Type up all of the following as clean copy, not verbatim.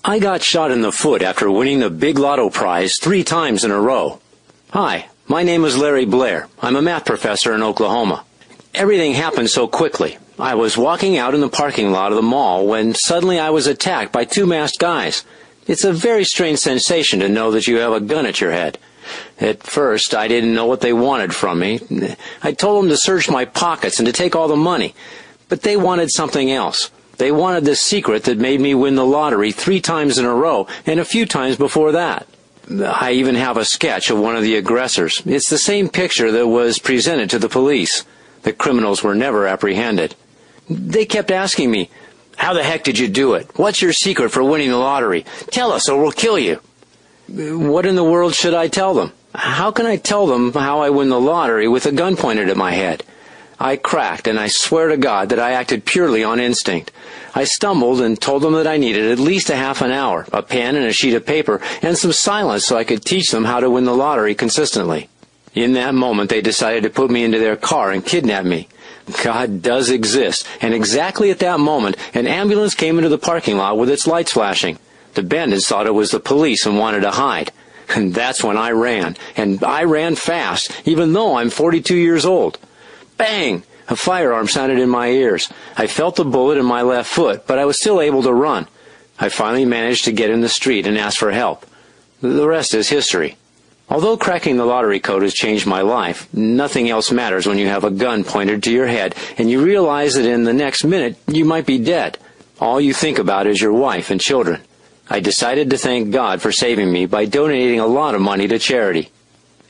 I got shot in the foot after winning the big lotto prize 3 times in a row. Hi, my name is Larry Blair. I'm a math professor in Oklahoma. Everything happened so quickly. I was walking out in the parking lot of the mall when suddenly I was attacked by 2 masked guys. It's a very strange sensation to know that you have a gun at your head. At first, I didn't know what they wanted from me. I told them to search my pockets and to take all the money. But they wanted something else. They wanted the secret that made me win the lottery 3 times in a row and a few times before that. I even have a sketch of one of the aggressors. It's the same picture that was presented to the police. The criminals were never apprehended. They kept asking me, "How the heck did you do it? What's your secret for winning the lottery? Tell us or we'll kill you." What in the world should I tell them? How can I tell them how I win the lottery with a gun pointed at my head? I cracked, and I swear to God that I acted purely on instinct. I stumbled and told them that I needed at least a half an hour, a pen and a sheet of paper, and some silence so I could teach them how to win the lottery consistently. In that moment, they decided to put me into their car and kidnap me. God does exist, and exactly at that moment, an ambulance came into the parking lot with its lights flashing. The bandits thought it was the police and wanted to hide. And that's when I ran, and I ran fast, even though I'm 42 years old. Bang! A firearm sounded in my ears. I felt the bullet in my left foot, but I was still able to run. I finally managed to get in the street and ask for help. The rest is history. Although cracking the lottery code has changed my life, nothing else matters when you have a gun pointed to your head and you realize that in the next minute you might be dead. All you think about is your wife and children. I decided to thank God for saving me by donating a lot of money to charity.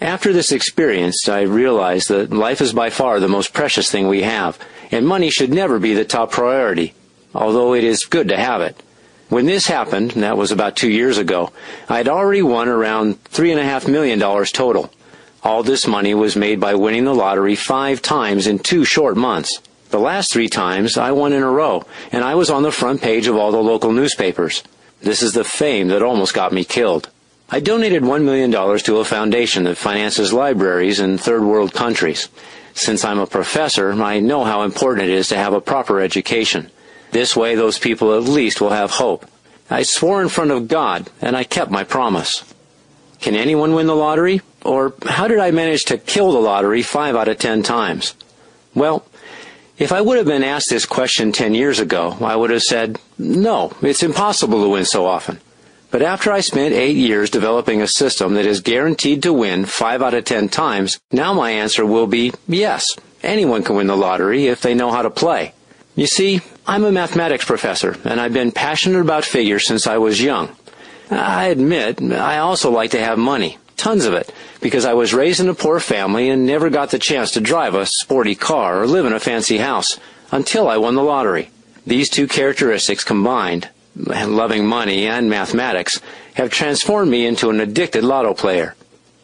After this experience, I realized that life is by far the most precious thing we have, and money should never be the top priority, although it is good to have it. When this happened, that was about 2 years ago, I had already won around $3.5 million total. All this money was made by winning the lottery 5 times in 2 short months. The last 3 times I won in a row, and I was on the front page of all the local newspapers. This is the fame that almost got me killed. I donated $1 million to a foundation that finances libraries in third world countries. Since I'm a professor, I know how important it is to have a proper education. This way, those people at least will have hope. I swore in front of God, and I kept my promise. Can anyone win the lottery? Or how did I manage to kill the lottery 5 out of 10 times? Well, if I would have been asked this question 10 years ago, I would have said, no, it's impossible to win so often. But after I spent 8 years developing a system that is guaranteed to win 5 out of 10 times, now my answer will be yes, anyone can win the lottery if they know how to play. You see, I'm a mathematics professor, and I've been passionate about figures since I was young. I admit, I also like to have money, tons of it, because I was raised in a poor family and never got the chance to drive a sporty car or live in a fancy house until I won the lottery. These 2 characteristics combined, loving money and mathematics, have transformed me into an addicted lotto player.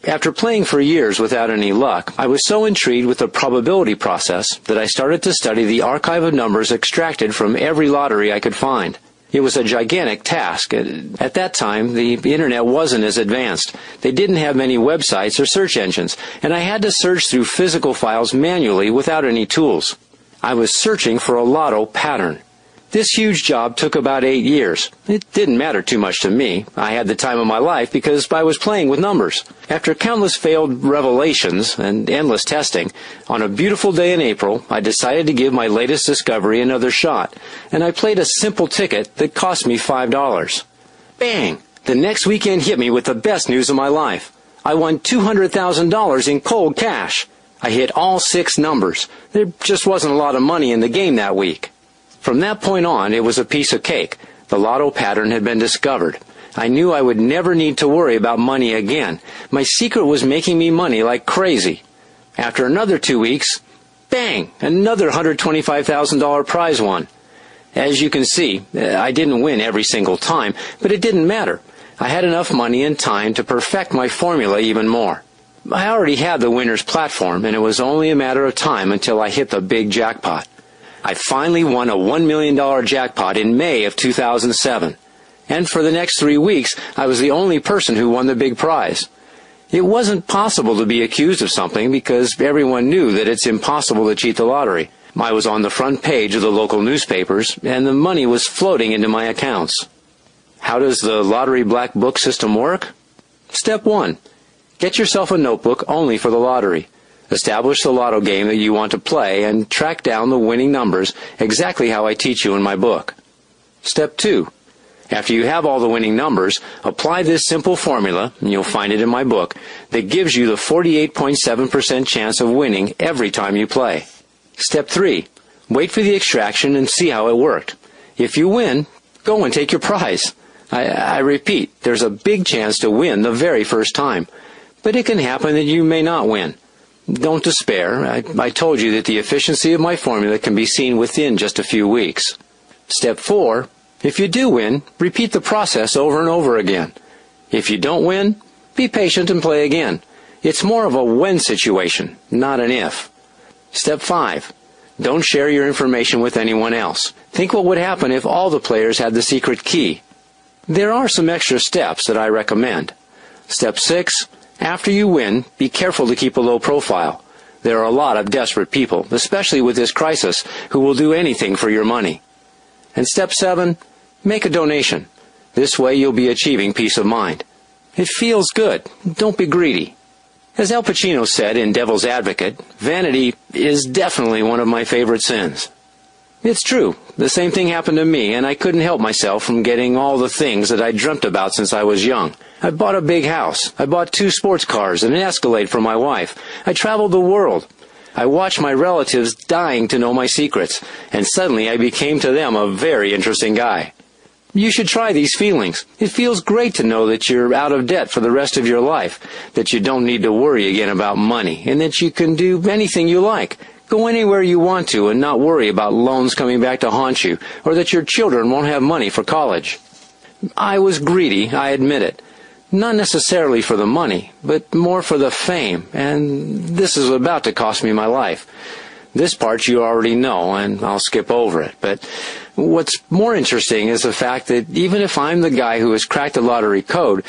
After playing for years without any luck, I was so intrigued with the probability process that I started to study the archive of numbers extracted from every lottery I could find. It was a gigantic task. At that time, the internet wasn't as advanced. They didn't have many websites or search engines, and I had to search through physical files manually without any tools. I was searching for a lotto pattern. This huge job took about 8 years. It didn't matter too much to me. I had the time of my life because I was playing with numbers. After countless failed revelations and endless testing, on a beautiful day in April, I decided to give my latest discovery another shot, and I played a simple ticket that cost me $5. Bang! The next weekend hit me with the best news of my life. I won $200,000 in cold cash. I hit all 6 numbers. There just wasn't a lot of money in the game that week. From that point on, it was a piece of cake. The lotto pattern had been discovered. I knew I would never need to worry about money again. My secret was making me money like crazy. After another 2 weeks, bang! Another $125,000 prize won. As you can see, I didn't win every single time, but it didn't matter. I had enough money and time to perfect my formula even more. I already had the winner's platform, and it was only a matter of time until I hit the big jackpot. I finally won a $1 million jackpot in May of 2007. And for the next 3 weeks, I was the only person who won the big prize. It wasn't possible to be accused of something because everyone knew that it's impossible to cheat the lottery. I was on the front page of the local newspapers, and the money was floating into my accounts. How does the lottery black book system work? Step 1. Get yourself a notebook only for the lottery. Establish the lotto game that you want to play and track down the winning numbers exactly how I teach you in my book. Step 2. After you have all the winning numbers, apply this simple formula, and you'll find it in my book, that gives you the 48.7% chance of winning every time you play. Step 3. Wait for the extraction and see how it worked. If you win, go and take your prize. I repeat, there's a big chance to win the very first time, but it can happen that you may not win. Don't despair. I told you that the efficiency of my formula can be seen within just a few weeks. Step 4. If you do win, repeat the process over and over again. If you don't win, be patient and play again. It's more of a when situation, not an if. Step 5. Don't share your information with anyone else. Think what would happen if all the players had the secret key. There are some extra steps that I recommend. Step 6. After you win, be careful to keep a low profile. There are a lot of desperate people, especially with this crisis, who will do anything for your money. And Step 7. Make a donation. This way you'll be achieving peace of mind. It feels good. Don't be greedy. As Al Pacino said in Devil's Advocate, vanity is definitely one of my favorite sins. It's true. The same thing happened to me, and I couldn't help myself from getting all the things that I dreamt about since I was young. I bought a big house. I bought 2 sports cars and an Escalade for my wife. I traveled the world. I watched my relatives dying to know my secrets, and suddenly I became to them a very interesting guy. You should try these feelings. It feels great to know that you're out of debt for the rest of your life, that you don't need to worry again about money, and that you can do anything you like. Go anywhere you want to and not worry about loans coming back to haunt you, or that your children won't have money for college. I was greedy, I admit it. Not necessarily for the money, but more for the fame, and this is about to cost me my life. This part you already know, and I'll skip over it, but what's more interesting is the fact that even if I'm the guy who has cracked the lottery code,